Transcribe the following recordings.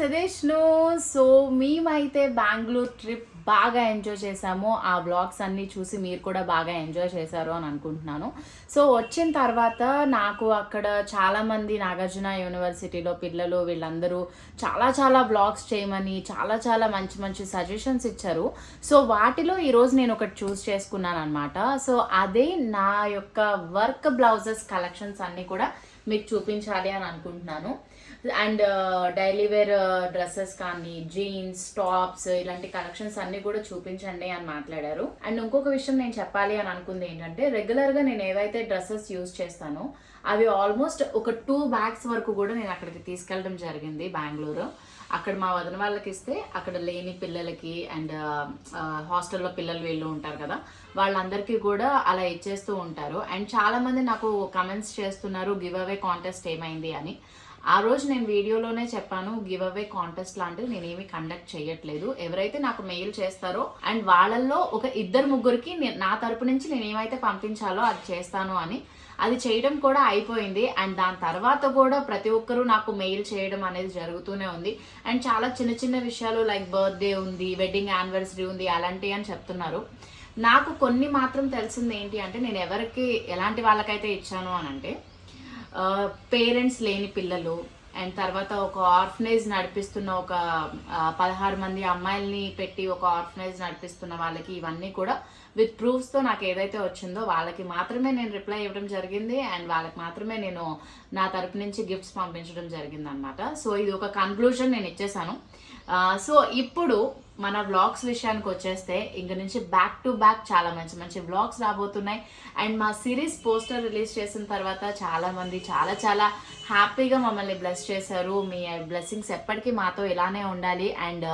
సదేష్ను. So మేమైతే Bengaluru trip బాగా enjoy చేసాము. ఆ వ్లాగ్స్ అన్నీ చూసి మీరు కూడా బాగా ఎంజాయ్ చేశారు అని అనుకుంటున్నాను. సో వచ్చిన తర్వాత నాకు అక్కడ చాలామంది నాగార్జున యూనివర్సిటీలో పిల్లలు వీళ్ళందరూ చాలా వ్లాగ్స్ చేయమని చాలా మంచి మంచి సజెషన్స్ ఇచ్చారు. సో వాటిలో ఈరోజు నేను ఒకటి చూస్ చేసుకున్నాను అనమాట. సో అదే నా యొక్క వర్క్ బ్లౌజెస్ కలెక్షన్స్ అన్నీ కూడా మీకు చూపించాలి అని అనుకుంటున్నాను. అండ్ డైలీ వేర్ డ్రెస్సెస్ కానీ జీన్స్ టాప్స్ ఇలాంటి కలెక్షన్స్ అన్ని కూడా చూపించండి అని మాట్లాడారు. అండ్ ఇంకొక విషయం నేను చెప్పాలి అని అనుకుంది ఏంటంటే, రెగ్యులర్గా నేను ఏవైతే డ్రెస్సెస్ యూజ్ చేస్తానో అవి ఆల్మోస్ట్ ఒక 2 bags వరకు కూడా నేను అక్కడికి తీసుకెళ్ళడం జరిగింది బెంగళూరు. అక్కడ మా వదిన వాళ్ళకి ఇస్తే అక్కడ లేని పిల్లలకి అండ్ హాస్టల్లో పిల్లలు వీళ్ళు ఉంటారు కదా, వాళ్ళందరికీ కూడా అలా ఇచ్చేస్తూ ఉంటారు. అండ్ చాలామంది నాకు కమెంట్స్ చేస్తున్నారు గివ్ అవే కాంటెస్ట్ ఏమైంది అని. ఆ రోజు నేను వీడియోలోనే చెప్పాను, గివ్ అవే కాంటెస్ట్ లాంటివి నేనేమి కండక్ట్ చేయట్లేదు. ఎవరైతే నాకు మెయిల్ చేస్తారో అండ్ వాళ్ళల్లో ఒక 2-3కి నా తరపు నుంచి నేను ఏమైతే పంపించాలో అది చేస్తాను అని. అది చేయడం కూడా అయిపోయింది. అండ్ దాని తర్వాత కూడా ప్రతి ఒక్కరూ నాకు మెయిల్ చేయడం అనేది జరుగుతూనే ఉంది. అండ్ చాలా చిన్న విషయాలు లైక్ బర్త్డే ఉంది, వెడ్డింగ్ యానివర్సరీ ఉంది అలాంటివి అని చెప్తున్నారు. నాకు కొన్ని మాత్రం తెలిసింది ఏంటి అంటే, నేను ఎవరికి ఎలాంటి వాళ్ళకైతే ఇచ్చాను అని అంటే, పేరెంట్స్ లేని పిల్లలు అండ్ తర్వాత ఒక ఆర్ఫనేజ్ నడిపిస్తున్న ఒక 16 మంది అమ్మాయిల్ని పెట్టి ఒక ఆర్ఫనేజ్ నడిపిస్తున్న వాళ్ళకి ఇవన్నీ కూడా విత్ ప్రూఫ్స్తో నాకు ఏదైతే వచ్చిందో వాళ్ళకి మాత్రమే నేను రిప్లై ఇవ్వడం జరిగింది. అండ్ వాళ్ళకి మాత్రమే నేను నా తరపు నుంచి గిఫ్ట్స్ పంపించడం జరిగింది అనమాట. సో ఇది ఒక కన్క్లూజన్ నేను ఇచ్చేసాను. సో ఇప్పుడు మన వ్లాగ్స్ విషయానికి వచ్చేస్తే, ఇంక నుంచి బ్యాక్ టు బ్యాక్ చాలా మంచి వ్లాగ్స్ రాబోతున్నాయి. అండ్ మా సిరీస్ పోస్టర్ రిలీజ్ చేసిన తర్వాత చాలామంది చాలా హ్యాపీగా మమ్మల్ని బ్లెస్ చేశారు. మీ బ్లెస్సింగ్స్ ఎప్పటికీ మాతో ఇలానే ఉండాలి. అండ్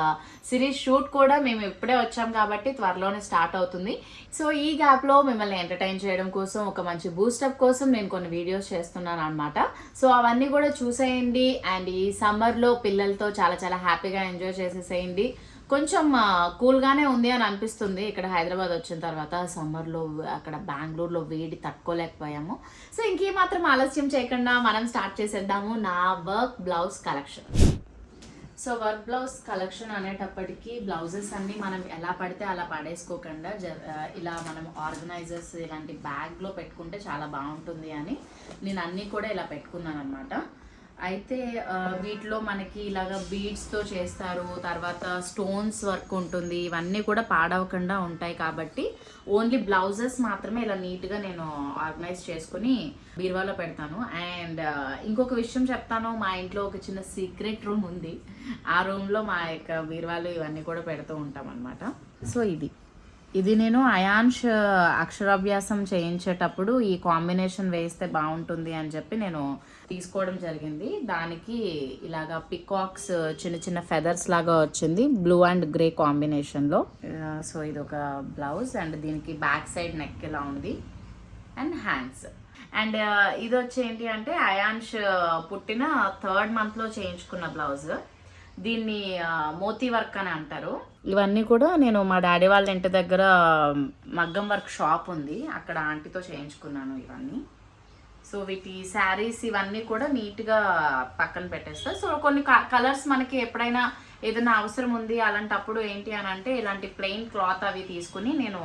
సిరీస్ షూట్ కూడా మేము ఇప్పుడే వచ్చాం కాబట్టి త్వరలోనే స్టార్ట్ అవుతుంది. సో ఈ గ్యాప్లో మిమ్మల్ని ఎంటర్టైన్ చేయడం కోసం, ఒక మంచి బూస్టప్ కోసం నేను కొన్ని వీడియోస్ చేస్తున్నాను అనమాట. సో అవన్నీ కూడా చూసేయండి. అండ్ ఈ సమ్మర్లో పిల్లలతో చాలా హ్యాపీగా ఎంజాయ్ చేసేసేయండి. కొంచెం కూల్గానే ఉంది అని అనిపిస్తుంది ఇక్కడ హైదరాబాద్ వచ్చిన తర్వాత. సమ్మర్లో అక్కడ బెంగళూరులో వేడి తట్టుకోలేకపోయాము. సో ఇంకేమాత్రం ఆలస్యం చేయకుండా మనం స్టార్ట్ చేసేద్దాము నా work blouse collection. So work blouse collection అనేటప్పటికీ బ్లౌజెస్ అన్నీ మనం ఎలా పడితే అలా పడేసుకోకుండా ఇలా మనం ఆర్గనైజర్స్ ఇలాంటి బ్యాగ్లో పెట్టుకుంటే చాలా బాగుంటుంది అని నేను అన్నీ కూడా ఇలా పెట్టుకున్నాను అనమాట. అయితే వీటిలో మనకి ఇలాగ బీడ్స్తో చేస్తారు, తర్వాత స్టోన్స్ వర్క్ ఉంటుంది, ఇవన్నీ కూడా పాడవకుండా ఉంటాయి కాబట్టి ఓన్లీ బ్లౌజెస్ మాత్రమే ఇలా నీట్గా నేను ఆర్గనైజ్ చేసుకుని బీరువాలో పెడతాను. అండ్ ఇంకొక విషయం చెప్తాను, మా ఇంట్లో ఒక చిన్న సీక్రెట్ రూమ్ ఉంది. ఆ రూమ్లో మా యొక్క బీరువాలు ఇవన్నీ కూడా పెడుతూ ఉంటాం అనమాట. సో ఇది నేను అయాన్ష్ అక్షరాభ్యాసం చేయించేటప్పుడు ఈ కాంబినేషన్ వేస్తే బాగుంటుంది అని చెప్పి నేను తీసుకోవడం జరిగింది. దానికి ఇలాగా పికాక్స్ చిన్న ఫెదర్స్ లాగా వచ్చింది బ్లూ అండ్ గ్రే కాంబినేషన్లో. సో ఇది ఒక బ్లౌజ్ అండ్ దీనికి బ్యాక్ సైడ్ నెక్ ఇలా ఉంది అండ్ హ్యాండ్స్. అండ్ ఇది వచ్చి ఏంటి అంటే, అయాన్ష్ పుట్టిన 3rd monthలో చేయించుకున్న బ్లౌజ్. దీన్ని మోతీ వర్క్ అని అంటారు. ఇవన్నీ కూడా నేను మా డాడీ వాళ్ళ ఇంటి దగ్గర మగ్గం వర్క్ షాప్ ఉంది, అక్కడ ఆంటీతో చేయించుకున్నాను ఇవన్నీ. సో వీటి శారీస్ ఇవన్నీ కూడా నీట్గా పక్కన పెట్టేస్తా. సో కొన్ని కలర్స్ మనకి ఎప్పుడైనా ఏదైనా అవసరం ఉంది అలాంటప్పుడు ఏంటి అని అంటే, ఇలాంటి ప్లెయిన్ క్లాత్ అవి తీసుకుని నేను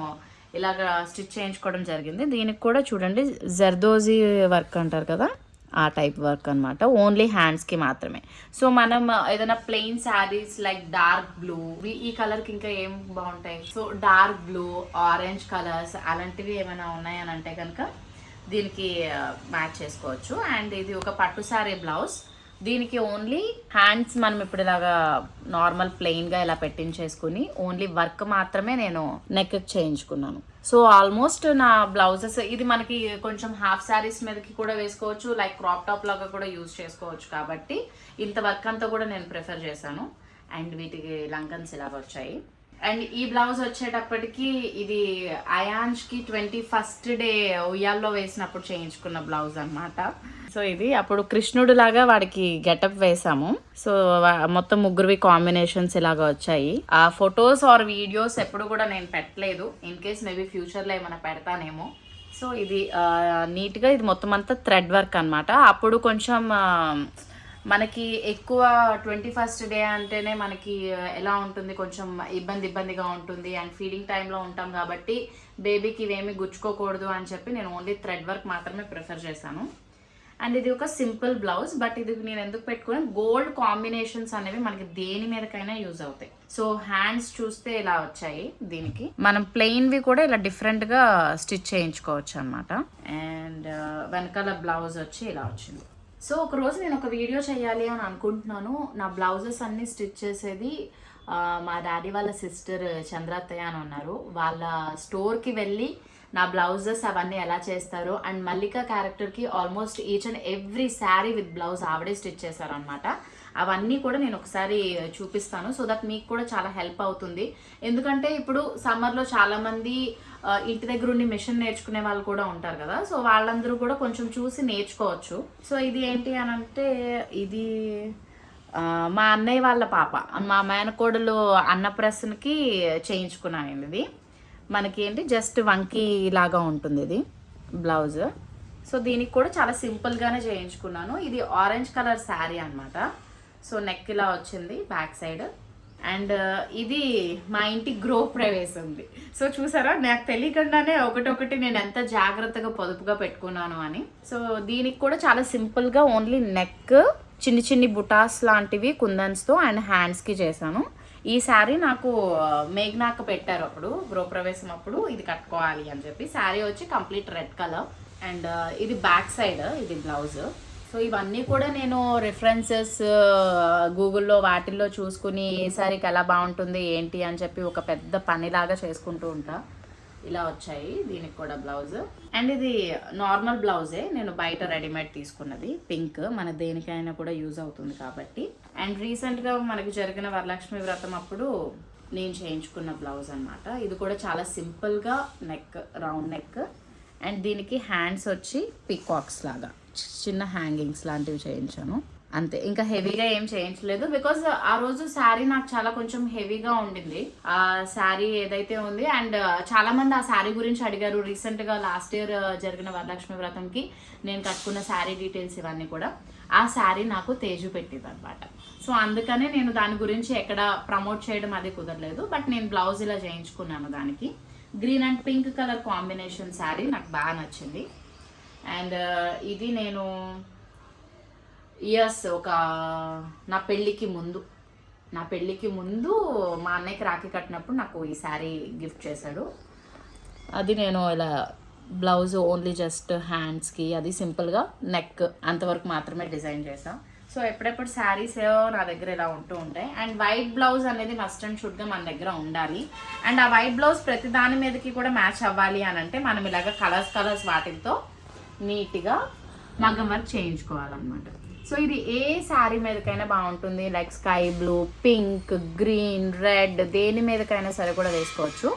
ఇలాగ స్టిచ్ చేయించుకోవడం జరిగింది. దీనికి కూడా చూడండి జర్దోజీ వర్క్ అంటారు కదా, ఆ టైప్ వర్క్ అనమాట, ఓన్లీ హ్యాండ్స్కి మాత్రమే. సో మనం ఏదైనా plain saris like dark blue, ఈ కలర్కి ఇంకా ఏం బాగుంటాయి, so dark blue, orange colours అలాంటివి ఏమైనా ఉన్నాయని అంటే కనుక దీనికి మ్యాచ్ చేసుకోవచ్చు. అండ్ ఇది ఒక పట్టు శారీ బ్లౌజ్. దీనికి ఓన్లీ హ్యాండ్స్ మనం ఇప్పుడు ఇలాగా నార్మల్ ప్లెయిన్గా ఇలా పెట్టించేసుకుని ఓన్లీ వర్క్ మాత్రమే నేను నెక్ చేయించుకున్నాను. సో ఆల్మోస్ట్ నా బ్లౌజెస్ ఇది మనకి కొంచెం హాఫ్ శారీస్ మీదకి కూడా వేసుకోవచ్చు, లైక్ క్రాప్ టాప్ లాగా కూడా యూజ్ చేసుకోవచ్చు. కాబట్టి ఇంత వర్క్ అంతా కూడా నేను ప్రిఫర్ చేశాను. అండ్ వీటికి లంకన్స్ ఇలాగ వచ్చాయి. అండ్ ఈ బ్లౌజ్ వచ్చేటప్పటికి ఇది అయాన్ష్కి 21st డే ఉయ్యాల్లో వేసినప్పుడు చేయించుకున్న బ్లౌజ్ అన్నమాట. సో ఇది అప్పుడు కృష్ణుడు లాగా వాడికి గెటప్ వేసాము. సో మొత్తం ముగ్గురువి కాంబినేషన్స్ ఇలాగా వచ్చాయి. ఆ ఫొటోస్ ఆర్ వీడియోస్ ఎప్పుడు కూడా నేను పెట్టలేదు. ఇన్ కేస్ మేబీ ఫ్యూచర్లో ఏమైనా పెడతానేమో. సో ఇది నీట్గా ఇది మొత్తం అంతా థ్రెడ్ వర్క్ అనమాట. అప్పుడు కొంచెం మనకి ఎక్కువ 21st డే అంటేనే మనకి ఎలా ఉంటుంది, కొంచెం ఇబ్బందిగా ఉంటుంది. అండ్ ఫీడింగ్ టైంలో ఉంటాం కాబట్టి బేబీకి ఇవేమి గుచ్చుకోకూడదు అని చెప్పి నేను ఓన్లీ థ్రెడ్ వర్క్ మాత్రమే ప్రిఫర్ చేశాను. అండ్ ఇది ఒక సింపుల్ బ్లౌజ్, బట్ ఇది నేను ఎందుకు పెట్టుకుని గోల్డ్ కాంబినేషన్స్ అనేవి మనకి దేని మీదకైనా యూజ్ అవుతాయి. సో హ్యాండ్స్ చూస్తే ఇలా వచ్చాయి. దీనికి మనం ప్లెయిన్వి కూడా ఇలా డిఫరెంట్గా స్టిచ్ చేయించుకోవచ్చు అనమాట. అండ్ వెనకాల బ్లౌజ్ వచ్చి ఇలా వచ్చింది. సో ఒకరోజు నేను ఒక వీడియో చేయాలి అని అనుకుంటున్నాను. నా బ్లౌజెస్ అన్నీ స్టిచ్ చేసేది మా డాడీ వాళ్ళ సిస్టర్ చంద్రత్తయ్య అని ఉన్నారు. వాళ్ళ స్టోర్కి వెళ్ళి నా బ్లౌజెస్ అవన్నీ ఎలా చేస్తారో, అండ్ మల్లిక క్యారెక్టర్కి almost each and every sari with blouse ఆవిడే స్టిచ్ చేశారనమాట. అవన్నీ కూడా నేను ఒకసారి చూపిస్తాను. సో దట్ మీకు కూడా చాలా హెల్ప్ అవుతుంది. ఎందుకంటే ఇప్పుడు సమ్మర్లో చాలామంది ఇంటి దగ్గర ఉండి మిషన్ నేర్చుకునే వాళ్ళు కూడా ఉంటారు కదా. సో వాళ్ళందరూ కూడా కొంచెం చూసి నేర్చుకోవచ్చు. సో ఇది ఏంటి అని అంటే, ఇది మా అన్నయ్య వాళ్ళ పాప, మా మేనకోడలు అన్నప్రసన్నకి చేయించుకున్నాను. ఇది మనకి ఏంటి జస్ట్ వంకీ లాగా ఉంటుంది ఇది బ్లౌజ్. సో దీనికి కూడా చాలా సింపుల్గానే చేయించుకున్నాను. ఇది ఆరెంజ్ కలర్ శారీ అనమాట. సో నెక్ ఇలా వచ్చింది బ్యాక్ సైడ్. అండ్ ఇది మా ఇంటి గృహప్రవేశంది. సో చూసారా, నాకు తెలియకుండానే ఒకటొకటి నేను ఎంత జాగ్రత్తగా పొదుపుగా పెట్టుకున్నాను అని. సో దీనికి కూడా చాలా సింపుల్గా ఓన్లీ నెక్, చిన్ని బుటాస్ లాంటివి కుందన్స్తో అండ్ హ్యాండ్స్కి చేశాను. ఈ శారీ నాకు మేఘ్నాక పెట్టారు అప్పుడు గృహప్రవేశం అప్పుడు, ఇది కట్టుకోవాలి అని చెప్పి. శారీ వచ్చి కంప్లీట్ రెడ్ కలర్. అండ్ ఇది బ్యాక్ సైడ్, ఇది బ్లౌజ్. సో ఇవన్నీ కూడా నేను రిఫరెన్సెస్ గూగుల్లో వాటిల్లో చూసుకుని ఏ శారీకి ఎలా బాగుంటుంది ఏంటి అని చెప్పి ఒక పెద్ద పనిలాగా చేసుకుంటూ ఉంటా. ఇలా వచ్చాయి దీనికి కూడా బ్లౌజ్. అండ్ ఇది నార్మల్ బ్లౌజే, నేను బయట రెడీమేడ్ తీసుకున్నది, పింక్. మన దేనికైనా కూడా యూజ్ అవుతుంది కాబట్టి. అండ్ రీసెంట్గా మనకి జరిగిన వరలక్ష్మి వ్రతం అప్పుడు నేను చేయించుకున్న బ్లౌజ్ అనమాట. ఇది కూడా చాలా సింపుల్గా నెక్, రౌండ్ నెక్. అండ్ దీనికి హ్యాండ్స్ వచ్చి పీకాక్స్ లాగా చిన్న హ్యాంగింగ్స్ లాంటివి చేయించాను అంతే. ఇంకా హెవీగా ఏం చేయించలేదు, బికాజ్ ఆ రోజు శారీ నాకు చాలా కొంచెం హెవీగా ఉండింది ఆ శారీ ఏదైతే ఉంది. అండ్ చాలా మంది ఆ శారీ గురించి అడిగారు. రీసెంట్గా లాస్ట్ ఇయర్ జరిగిన వరలక్ష్మి వ్రతంకి నేను కట్టుకున్న శారీ డీటెయిల్స్ ఇవన్నీ కూడా ఆ శారీ నాకు తేజు పెట్టింది అనమాట. సో అందుకనే నేను దాని గురించి ఎక్కడ ప్రమోట్ చేయడం అది కుదరలేదు. బట్ నేను బ్లౌజ్ ఇలా చేయించుకున్నాను. దానికి green and pink colour combination sari నాకు బాగా నచ్చింది. అండ్ ఇది నేను ఒక నా పెళ్ళికి ముందు మా అన్నయ్యకి రాఖీ కట్టినప్పుడు నాకు ఈ శారీ గిఫ్ట్ చేశాడు. అది నేను ఇలా బ్లౌజ్ ఓన్లీ జస్ట్ హ్యాండ్స్కి, అది సింపుల్గా నెక్ అంతవరకు మాత్రమే డిజైన్ చేసాం. సో ఎప్పుడెప్పుడు శారీస్ నా దగ్గర ఇలా ఉంటూ ఉంటాయి. అండ్ వైట్ బ్లౌజ్ అనేది మస్ట్ అండ్ షుడ్గా మన దగ్గర ఉండాలి. అండ్ ఆ వైట్ బ్లౌజ్ ప్రతి దాని మీదకి కూడా మ్యాచ్ అవ్వాలి అని అంటే మనం ఇలాగ కలర్స్ వాటితో నీట్గా మగ్గం వర్క్ చేయించుకోవాలన్నమాట. సో ఇది ఏ శారీ మీదకైనా బాగుంటుంది. Like sky blue, pink, green, red, దేని మీదకైనా సరే కూడా వేసుకోవచ్చు.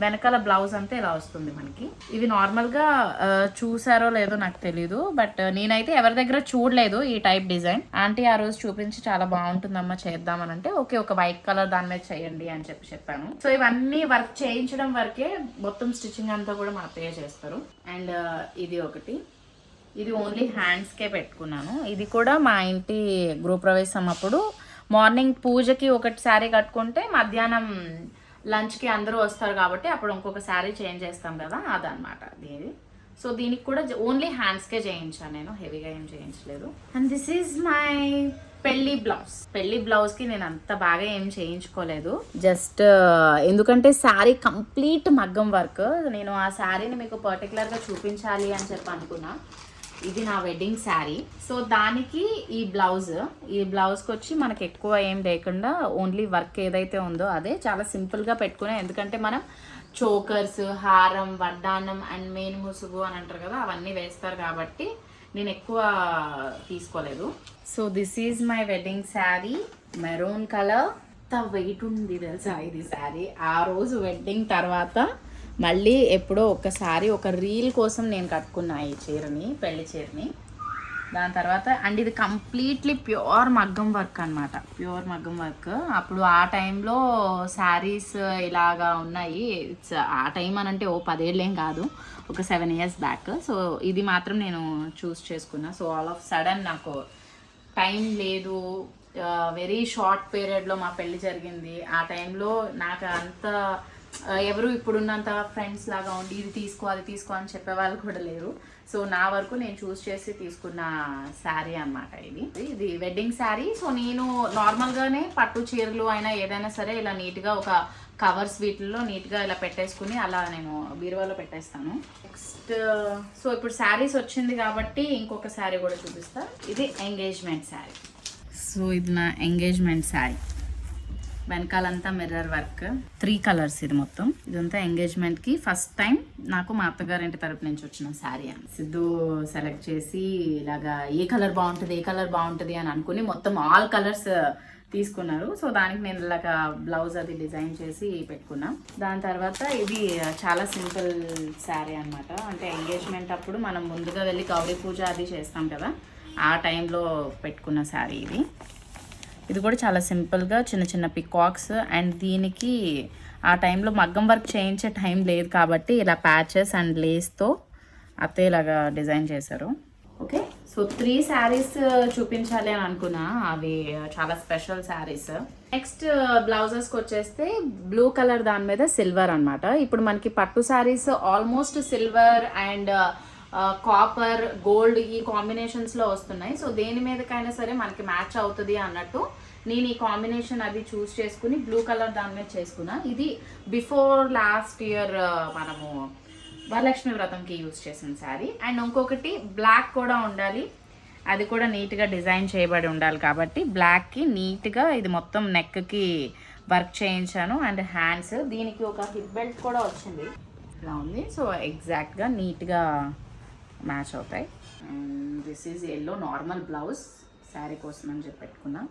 వెనకాల బ్లౌజ్ అంతా ఇలా వస్తుంది మనకి. ఇవి నార్మల్గా చూసారో లేదో నాకు తెలీదు, బట్ నేనైతే ఎవరి దగ్గర చూడలేదు ఈ టైప్ డిజైన్. ఆంటీ ఆ రోజు చూపించి చాలా బాగుంటుందమ్మా చేద్దామని అంటే ఓకే, ఒక వైట్ కలర్ దాని మీద చేయండి అని చెప్పాను. సో ఇవన్నీ వర్క్ చేయించడం వరకే, మొత్తం స్టిచ్చింగ్ అంతా కూడా మా అత్తయ్య చేస్తారు. అండ్ ఇది ఒకటి, ఇది ఓన్లీ హ్యాండ్స్కే పెట్టుకున్నాను. ఇది కూడా మా ఇంటి గృహప్రవేశం అప్పుడు మార్నింగ్ పూజకి ఒకటి శారీ కట్టుకుంటే మధ్యాహ్నం లంచ్కి అందరూ వస్తారు కాబట్టి అప్పుడు ఇంకొక శారీ చేంజ్ చేస్తాం కదా, అదనమాట దీని. సో దీనికి కూడా ఓన్లీ హ్యాండ్స్కే చేయించాను నేను, హెవీగా ఏం చేయించలేదు. అండ్ దిస్ ఈజ్ మై పెళ్లి బ్లౌజ్కి నేను అంత బాగా ఏం చేయించుకోలేదు. జస్ట్ ఎందుకంటే శారీ కంప్లీట్ మగ్గం వర్క్. నేను ఆ శారీని మీకు పర్టికులర్గా చూపించాలి అని చెప్పి అనుకున్నా. ఇది నా వెడ్డింగ్ శారీ. సో దానికి ఈ బ్లౌజ్కి వచ్చి మనకి ఎక్కువ ఏం లేకుండా ఓన్లీ వర్క్ ఏదైతే ఉందో అదే చాలా సింపుల్గా పెట్టుకునే. ఎందుకంటే మనం చోకర్స్, హారం, వడ్డానం అండ్ మెయిన్ ముసుగు అని అంటారు కదా, అవన్నీ వేస్తారు కాబట్టి నేను ఎక్కువ తీసుకోలేదు. So this is my wedding sari, maroon colour. Weight ఉంది తెలుసా ఇది శారీ. ఆ రోజు వెడ్డింగ్ తర్వాత మళ్ళీ ఎప్పుడో ఒకసారి ఒక రీల్ కోసం నేను కట్టుకున్నా ఈ చీరని, పెళ్లి చీరని. దాని తర్వాత అండ్ ఇది కంప్లీట్లీ ప్యూర్ మగ్గం వర్క్ అనమాట, ప్యూర్ మగ్గం వర్క్. అప్పుడు ఆ టైంలో శారీస్ ఇలాగా ఉన్నాయి. ఇట్స్ ఆ టైం అని అంటే 10 ఏళ్ళేం కాదు, ఒక 7 years బ్యాక్. సో ఇది మాత్రం నేను చూస్ చేసుకున్నా. సో ఆల్ ఆఫ్ సడన్ నాకు టైం లేదు, వెరీ షార్ట్ పీరియడ్లో మా పెళ్ళి జరిగింది. ఆ టైంలో నాకు అంత ఎవరు ఇప్పుడున్నంత ఫ్రెండ్స్ లాగా ఉండి ఇది తీసుకో అది తీసుకో అని చెప్పేవాళ్ళు కూడా లేరు. సో నా వరకు నేను చూస్ చేసి తీసుకున్న శారీ అనమాట ఇది వెడ్డింగ్ శారీ. సో నేను నార్మల్గానే పట్టు చీరలు అయినా ఏదైనా సరే ఇలా నీట్గా ఒక కవర్స్ వీటిల్లో నీట్గా ఇలా పెట్టేసుకుని అలా నేను బీరువాలో పెట్టేస్తాను. నెక్స్ట్ సో ఇప్పుడు శారీస్ వచ్చింది కాబట్టి ఇంకొక శారీ కూడా చూపిస్తా. ఇది ఎంగేజ్మెంట్ శారీ. సో ఇది నా ఎంగేజ్మెంట్ శారీ. వెనకాలంతా మిర్రర్ వర్క్, 3 కలర్స్. ఇది మొత్తం ఇదంతా ఎంగేజ్మెంట్కి ఫస్ట్ టైం నాకు మా అత్తగారింటి తరపు నుంచి వచ్చిన శారీ అని సిద్ధు సెలెక్ట్ చేసి ఇలాగా ఏ కలర్ బాగుంటుంది అని అనుకుని మొత్తం ఆల్ కలర్స్ తీసుకున్నారు. సో దానికి నేను ఇలాగా బ్లౌజ్ అది డిజైన్ చేసి పెట్టుకున్నా. దాని తర్వాత ఇది చాలా సింపుల్ శారీ అనమాట. అంటే ఎంగేజ్మెంట్ అప్పుడు మనం ముందుగా వెళ్ళి గౌరీ పూజ అది చేస్తాం కదా, ఆ టైంలో పెట్టుకున్న శారీ ఇది. ఇది కూడా చాలా సింపుల్గా చిన్న చిన్న పికాక్స్. అండ్ దీనికి ఆ టైంలో మగ్గం వర్క్ చేయించే టైం లేదు కాబట్టి ఇలా ప్యాచెస్ అండ్ లేస్తో అత్తే ఇలాగా డిజైన్ చేశారు. ఓకే, సో 3 శారీస్ చూపించాలి అని అనుకున్నా, అవి చాలా స్పెషల్ శారీస్. నెక్స్ట్ బ్లౌజెస్కి వచ్చేస్తే బ్లూ కలర్ దాని మీద సిల్వర్ అనమాట. ఇప్పుడు మనకి పట్టు saris almost silver and copper, gold ఈ కాంబినేషన్స్లో వస్తున్నాయి. సో దేని మీదకైనా సరే మనకి మ్యాచ్ అవుతుంది అన్నట్టు నేను ఈ కాంబినేషన్ అది చూస్ చేసుకుని బ్లూ కలర్ దాని మీద చేసుకున్నా. ఇది బిఫోర్ లాస్ట్ ఇయర్ మనము వరలక్ష్మి వ్రతంకి యూజ్ చేసిన శారీ. అండ్ ఇంకొకటి బ్లాక్ కూడా ఉండాలి, అది కూడా నీట్గా డిజైన్ చేయబడి ఉండాలి కాబట్టి బ్లాక్కి నీట్గా ఇది మొత్తం నెక్కి వర్క్ చేయించాను. అండ్ హ్యాండ్స్, దీనికి ఒక హిప్ బెల్ట్ కూడా వచ్చింది, ఇలా ఉంది. సో ఎగ్జాక్ట్గా నీట్గా మ్యాచ్ అవుతాయి. And this is yellow normal blouse sari కోసం అని చెప్పి పెట్టుకున్నా.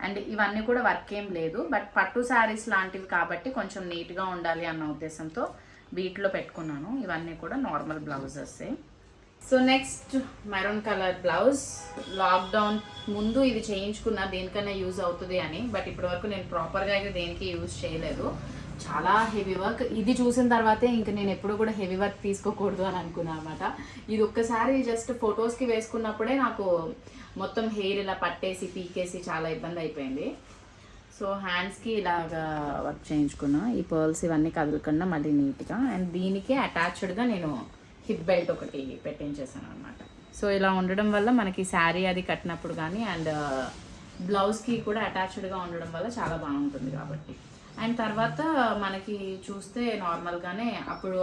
అండ్ ఇవన్నీ కూడా వర్క్ ఏం లేదు, బట్ పట్టు శారీస్ లాంటివి కాబట్టి కొంచెం నీట్గా ఉండాలి అన్న ఉద్దేశంతో వీటిలో పెట్టుకున్నాను. ఇవన్నీ కూడా normal blouses. So next maroon colour blouse. Lockdown ముందు ఇది చేయించుకున్నా దేనికైనా యూజ్ అవుతుంది అని, బట్ ఇప్పటి వరకు నేను ప్రాపర్గా అయితే దేనికి యూజ్ చేయలేదు. చాలా హెవీ వర్క్. ఇది చూసిన తర్వాతే ఇంక నేను ఎప్పుడు కూడా హెవీ వర్క్ తీసుకోకూడదు అని అనుకున్నాను అనమాట. ఇది ఒక్కసారి జస్ట్ ఫొటోస్కి వేసుకున్నప్పుడే నాకు మొత్తం హెయిర్ ఇలా పట్టేసి పీకేసి చాలా ఇబ్బంది అయిపోయింది. సో హ్యాండ్స్కి ఇలాగా వర్క్ చేయించుకున్నా, ఈ పర్ల్స్ ఇవన్నీ కదలకుండా మళ్ళీ నీట్గా. అండ్ దీనికి అటాచ్డ్గా నేను హిప్ బెల్ట్ ఒకటి పెట్టించేసాను అనమాట. సో ఇలా ఉండడం వల్ల మనకి శారీ అది కట్టినప్పుడు కానీ అండ్ బ్లౌజ్కి కూడా అటాచ్డ్గా ఉండడం వల్ల చాలా బాగుంటుంది కాబట్టి. అండ్ తర్వాత మనకి చూస్తే నార్మల్గానే అప్పుడు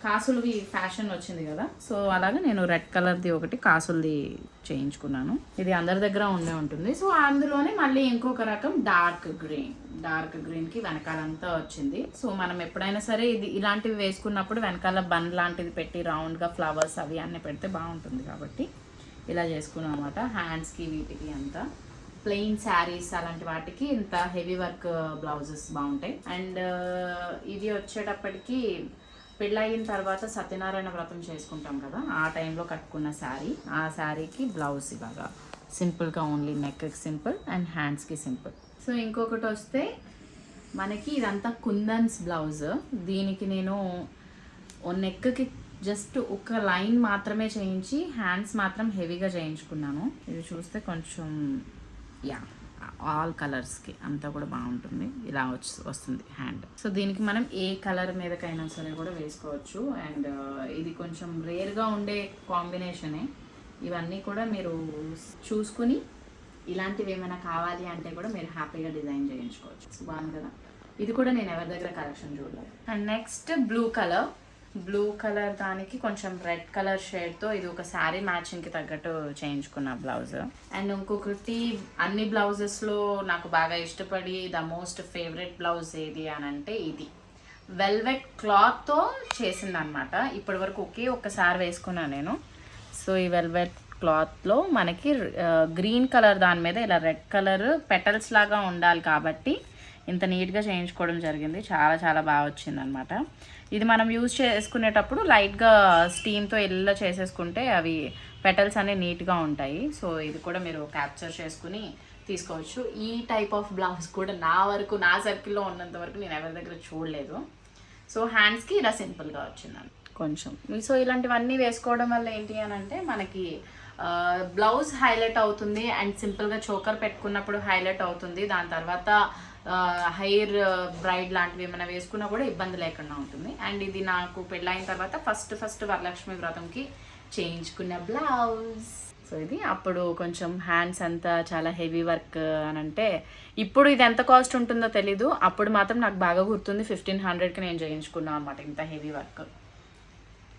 కాసులవి ఫ్యాషన్ వచ్చింది కదా, సో అలాగే నేను రెడ్ కలర్ది ఒకటి కాసులది చేయించుకున్నాను. ఇది అందరి దగ్గర ఉండే ఉంటుంది. సో అందులోనే మళ్ళీ ఇంకొక రకం డార్క్ గ్రీన్కి వెనకాలంతా వచ్చింది. సో మనం ఎప్పుడైనా సరే ఇది ఇలాంటివి వేసుకున్నప్పుడు వెనకాల బన్ లాంటిది పెట్టి రౌండ్గా ఫ్లవర్స్ అవి అన్నీ పెడితే బాగుంటుంది కాబట్టి ఇలా చేసుకున్నాం అనమాట. హ్యాండ్స్కి వీటికి అంతా ప్లెయిన్ శారీస్ అలాంటి వాటికి ఇంత హెవీ వర్క్ బ్లౌజెస్ బాగుంటాయి. అండ్ ఇది వచ్చేటప్పటికి పెళ్ళయిన తర్వాత సత్యనారాయణ వ్రతం చేసుకుంటాం కదా, ఆ టైంలో కట్టుకున్న శారీ. ఆ శారీకి బ్లౌజ్ ఇలాగా సింపుల్గా ఓన్లీ నెక్కి సింపుల్ అండ్ హ్యాండ్స్కి సింపుల్. సో ఇంకొకటి వస్తే మనకి ఇదంతా కుందన్స్ బ్లౌజ్. దీనికి నేను నెక్కి జస్ట్ ఒక లైన్ మాత్రమే చేయించి హ్యాండ్స్ మాత్రం హెవీగా చేయించుకున్నాను. ఇది చూస్తే కొంచెం ఆల్ కలర్స్కి అంతా కూడా బాగుంటుంది. ఇలా వస్తుంది హ్యాండ్. సో దీనికి మనం ఏ కలర్ మీదకైనా సరే కూడా వేసుకోవచ్చు. అండ్ ఇది కొంచెం రేర్గా ఉండే కాంబినేషనే. ఇవన్నీ కూడా మీరు చూసుకుని ఇలాంటివి ఏమైనా కావాలి అంటే కూడా మీరు హ్యాపీగా డిజైన్ చేయించుకోవచ్చు. సో బాగుంది కదా. ఇది కూడా నేను ఎవరి దగ్గర కలెక్షన్ చూడలేదు. అండ్ నెక్స్ట్ బ్లూ కలర్ దానికి కొంచెం రెడ్ కలర్ షేడ్తో ఇది ఒక శారీ మ్యాచింగ్కి తగ్గట్టు చేయించుకున్న బ్లౌజ్. అండ్ ఇంకొకటి అన్ని బ్లౌజెస్లో నాకు బాగా ఇష్టపడి ద మోస్ట్ ఫేవరెట్ బ్లౌజ్ ఏది అని అంటే ఇది వెల్వెట్ క్లాత్తో చేసింది అనమాట. ఇప్పటి వరకు ఒక్కసారి వేసుకున్నాను నేను. సో ఈ వెల్వెట్ క్లాత్లో మనకి గ్రీన్ కలర్ దాని మీద ఇలా రెడ్ కలర్ పెటల్స్ లాగా ఉండాలి కాబట్టి ఇంత నీట్గా చేయించుకోవడం జరిగింది. చాలా చాలా బాగా వచ్చిందనమాట. ఇది మనం యూజ్ చేసుకునేటప్పుడు లైట్గా స్టీమ్తో ఇలా చేసేసుకుంటే అవి పెటల్స్ అనేవి నీట్గా ఉంటాయి. సో ఇది కూడా మీరు క్యాప్చర్ చేసుకుని తీసుకోవచ్చు. ఈ టైప్ ఆఫ్ బ్లౌజ్ కూడా నా సర్కిల్లో ఉన్నంత వరకు నేను ఎవరి దగ్గర చూడలేదు. సో హ్యాండ్స్కి ఇలా సింపుల్గా వచ్చిందని కొంచెం. సో ఇలాంటివన్నీ వేసుకోవడం వల్ల ఏంటి అని అంటే మనకి బ్లౌజ్ హైలైట్ అవుతుంది అండ్ సింపుల్గా చోకర్ పెట్టుకున్నప్పుడు హైలైట్ అవుతుంది. దాని తర్వాత హెయిర్ బ్రైడ్ లాంటివి ఏమైనా వేసుకున్నా కూడా ఇబ్బంది లేకుండా ఉంటుంది. అండ్ ఇది నాకు పెళ్ళైన తర్వాత ఫస్ట్ వరలక్ష్మి వ్రతంకి చేయించుకున్న బ్లౌజ్. సో ఇది అప్పుడు కొంచెం హ్యాండ్స్ అంతా చాలా హెవీ వర్క్ అని అంటే, ఇప్పుడు ఇది ఎంత కాస్ట్ ఉంటుందో తెలీదు, అప్పుడు మాత్రం నాకు బాగా గుర్తుంది 1500కి నేను చేయించుకున్నాను అనమాట ఇంత హెవీ వర్క్.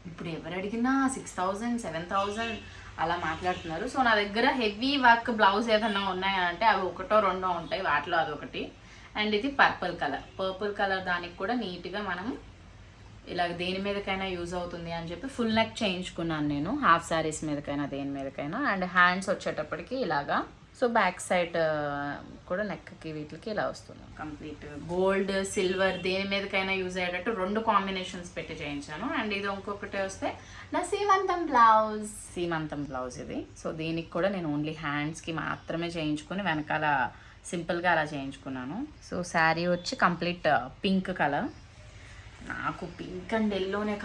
ఇప్పుడు ఎవరు అడిగినా 6000 7000 అలా మాట్లాడుతున్నారు. సో నా దగ్గర హెవీ వర్క్ బ్లౌజ్ ఏదన్నా ఉన్నాయంటే అవి ఒకటో రెండో ఉంటాయి, వాటిలో అదొకటి. అండ్ ఇది పర్పుల్ కలర్ దానికి కూడా నీట్గా మనం ఇలాగ దేని మీదకైనా యూజ్ అవుతుంది అని చెప్పి ఫుల్ నెక్ చేయించుకున్నాను నేను, హాఫ్ శారీస్ మీదకైనా దేని మీదకైనా. అండ్ హ్యాండ్స్ వచ్చేటప్పటికి ఇలాగా, సో బ్యాక్ సైడ్ కూడా నెక్కి వీటికి ఇలా వస్తుంది. కంప్లీట్ గోల్డ్ సిల్వర్ దేని మీదకైనా యూజ్ అయ్యేటట్టు 2 కాంబినేషన్స్ పెట్టి చేయించాను. అండ్ ఇది ఇంకొకటి వస్తే నా సీమంతం బ్లౌజ్ ఇది. సో దీనికి కూడా నేను ఓన్లీ హ్యాండ్స్కి మాత్రమే చేయించుకొని వెనకాల సింపుల్గా అలా చేయించుకున్నాను. సో శారీ వచ్చి కంప్లీట్ పింక్ కలర్. నాకు పింక్ అండ్ ఎల్లోనే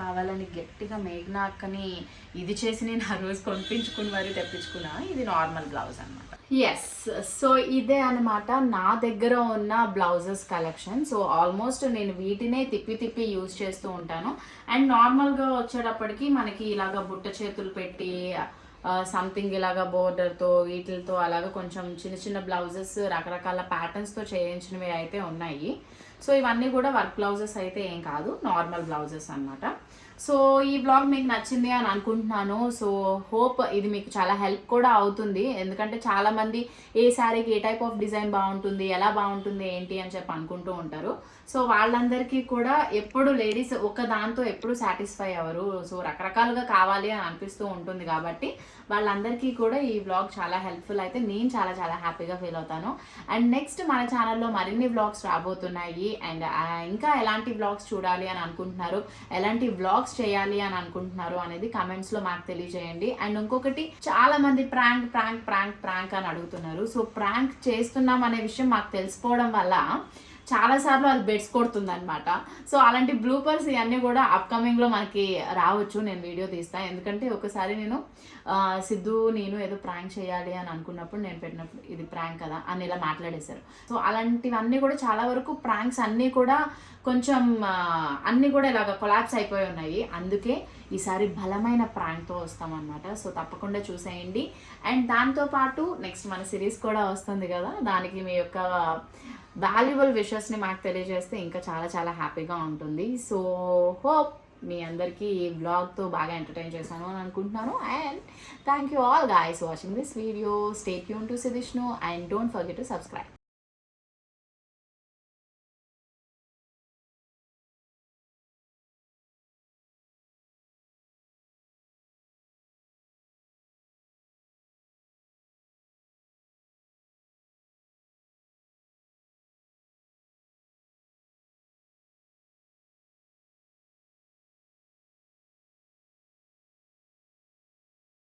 కావాలని గట్టిగా మేఘనా అక్కని ఇది చేసి నేను ఆ రోజు కొనిపించుకుని మరీ తెప్పించుకున్నా. ఇది నార్మల్ బ్లౌజ్ అనమాట. ఎస్, సో ఇదే అనమాట నా దగ్గర ఉన్న బ్లౌజెస్ కలెక్షన్. సో ఆల్మోస్ట్ నేను వీటినే తిప్పి యూజ్ చేస్తూ ఉంటాను. అండ్ నార్మల్గా వచ్చేటప్పటికి మనకి ఇలాగ బుట్ట చేతులు పెట్టి సంథింగ్ ఇలాగ బోర్డర్తో వీటితో అలాగా కొంచెం చిన్న బ్లౌజెస్ రకరకాల ప్యాటర్న్స్తో చేయించినవి అయితే ఉన్నాయి. సో ఇవన్నీ కూడా వర్క్ బ్లౌజెస్ అయితే ఏం కాదు, నార్మల్ బ్లౌజెస్ అనమాట. సో ఈ బ్లాగ్ మీకు నచ్చింది అని అనుకుంటున్నాను. సో హోప్ ఇది మీకు చాలా హెల్ప్ కూడా అవుతుంది. ఎందుకంటే చాలామంది ఏ శారీకి ఏ టైప్ ఆఫ్ డిజైన్ బాగుంటుంది, ఎలా బాగుంటుంది ఏంటి అని చెప్పి అనుకుంటూ ఉంటారు. సో వాళ్ళందరికీ కూడా ఎప్పుడు లేడీస్ ఒక దాంతో ఎప్పుడు సాటిస్ఫై అవ్వరు. సో రకరకాలుగా కావాలి అని అనిపిస్తూ ఉంటుంది కాబట్టి వాళ్ళందరికీ కూడా ఈ బ్లాగ్ చాలా హెల్ప్ఫుల్ అయితే నేను చాలా చాలా హ్యాపీగా ఫీల్ అవుతాను. అండ్ నెక్స్ట్ మన ఛానల్లో మరిన్ని బ్లాగ్స్ రాబోతున్నాయి. అండ్ ఇంకా ఎలాంటి బ్లాగ్స్ చూడాలి అని అనుకుంటున్నారు, ఎలాంటి బ్లాగ్స్ చేయాలి అని అనుకుంటున్నారు అనేది కమెంట్స్లో మాకు తెలియజేయండి. అండ్ ఇంకొకటి, చాలా మంది ప్రాంక్ అని అడుగుతున్నారు. సో ప్రాంక్ చేస్తున్నాం అనే విషయం మాకు తెలిసిపోవడం వల్ల చాలాసార్లు అది బెడ్స్ కొడుతుంది అనమాట. సో అలాంటి బ్లూపర్స్ ఇవన్నీ కూడా అప్కమింగ్లో మనకి రావచ్చు, నేను వీడియో తీస్తాను. ఎందుకంటే ఒకసారి నేను సిద్ధు నేను ఏదో ప్రాంక్ చేయాలి అని అనుకున్నప్పుడు నేను పెట్టినప్పుడు ఇది ప్రాంక్ కదా అని ఇలా మాట్లాడేశారు. సో అలాంటివన్నీ కూడా చాలా వరకు ప్రాంక్స్ అన్నీ కూడా కొంచెం అన్నీ కూడా ఇలాగ కొలాప్స్ అయిపోయి ఉన్నాయి. అందుకే ఈసారి బలమైన ప్రాంక్తో వస్తామన్నమాట. సో తప్పకుండా చూసేయండి. అండ్ దాంతోపాటు నెక్స్ట్ మన సిరీస్ కూడా వస్తుంది కదా, దానికి మీ యొక్క వాల్యుబుల్ విషెస్ని మాకు తెలియజేస్తే ఇంకా చాలా చాలా హ్యాపీగా ఉంటుంది. సో హోప్ మీ అందరికీ ఈ బ్లాగ్తో బాగా ఎంటర్టైన్ చేశాను అని అనుకుంటున్నాను. And thank you all guys watching this video. Stay tune to సిదిష్ను and don't forget to subscribe.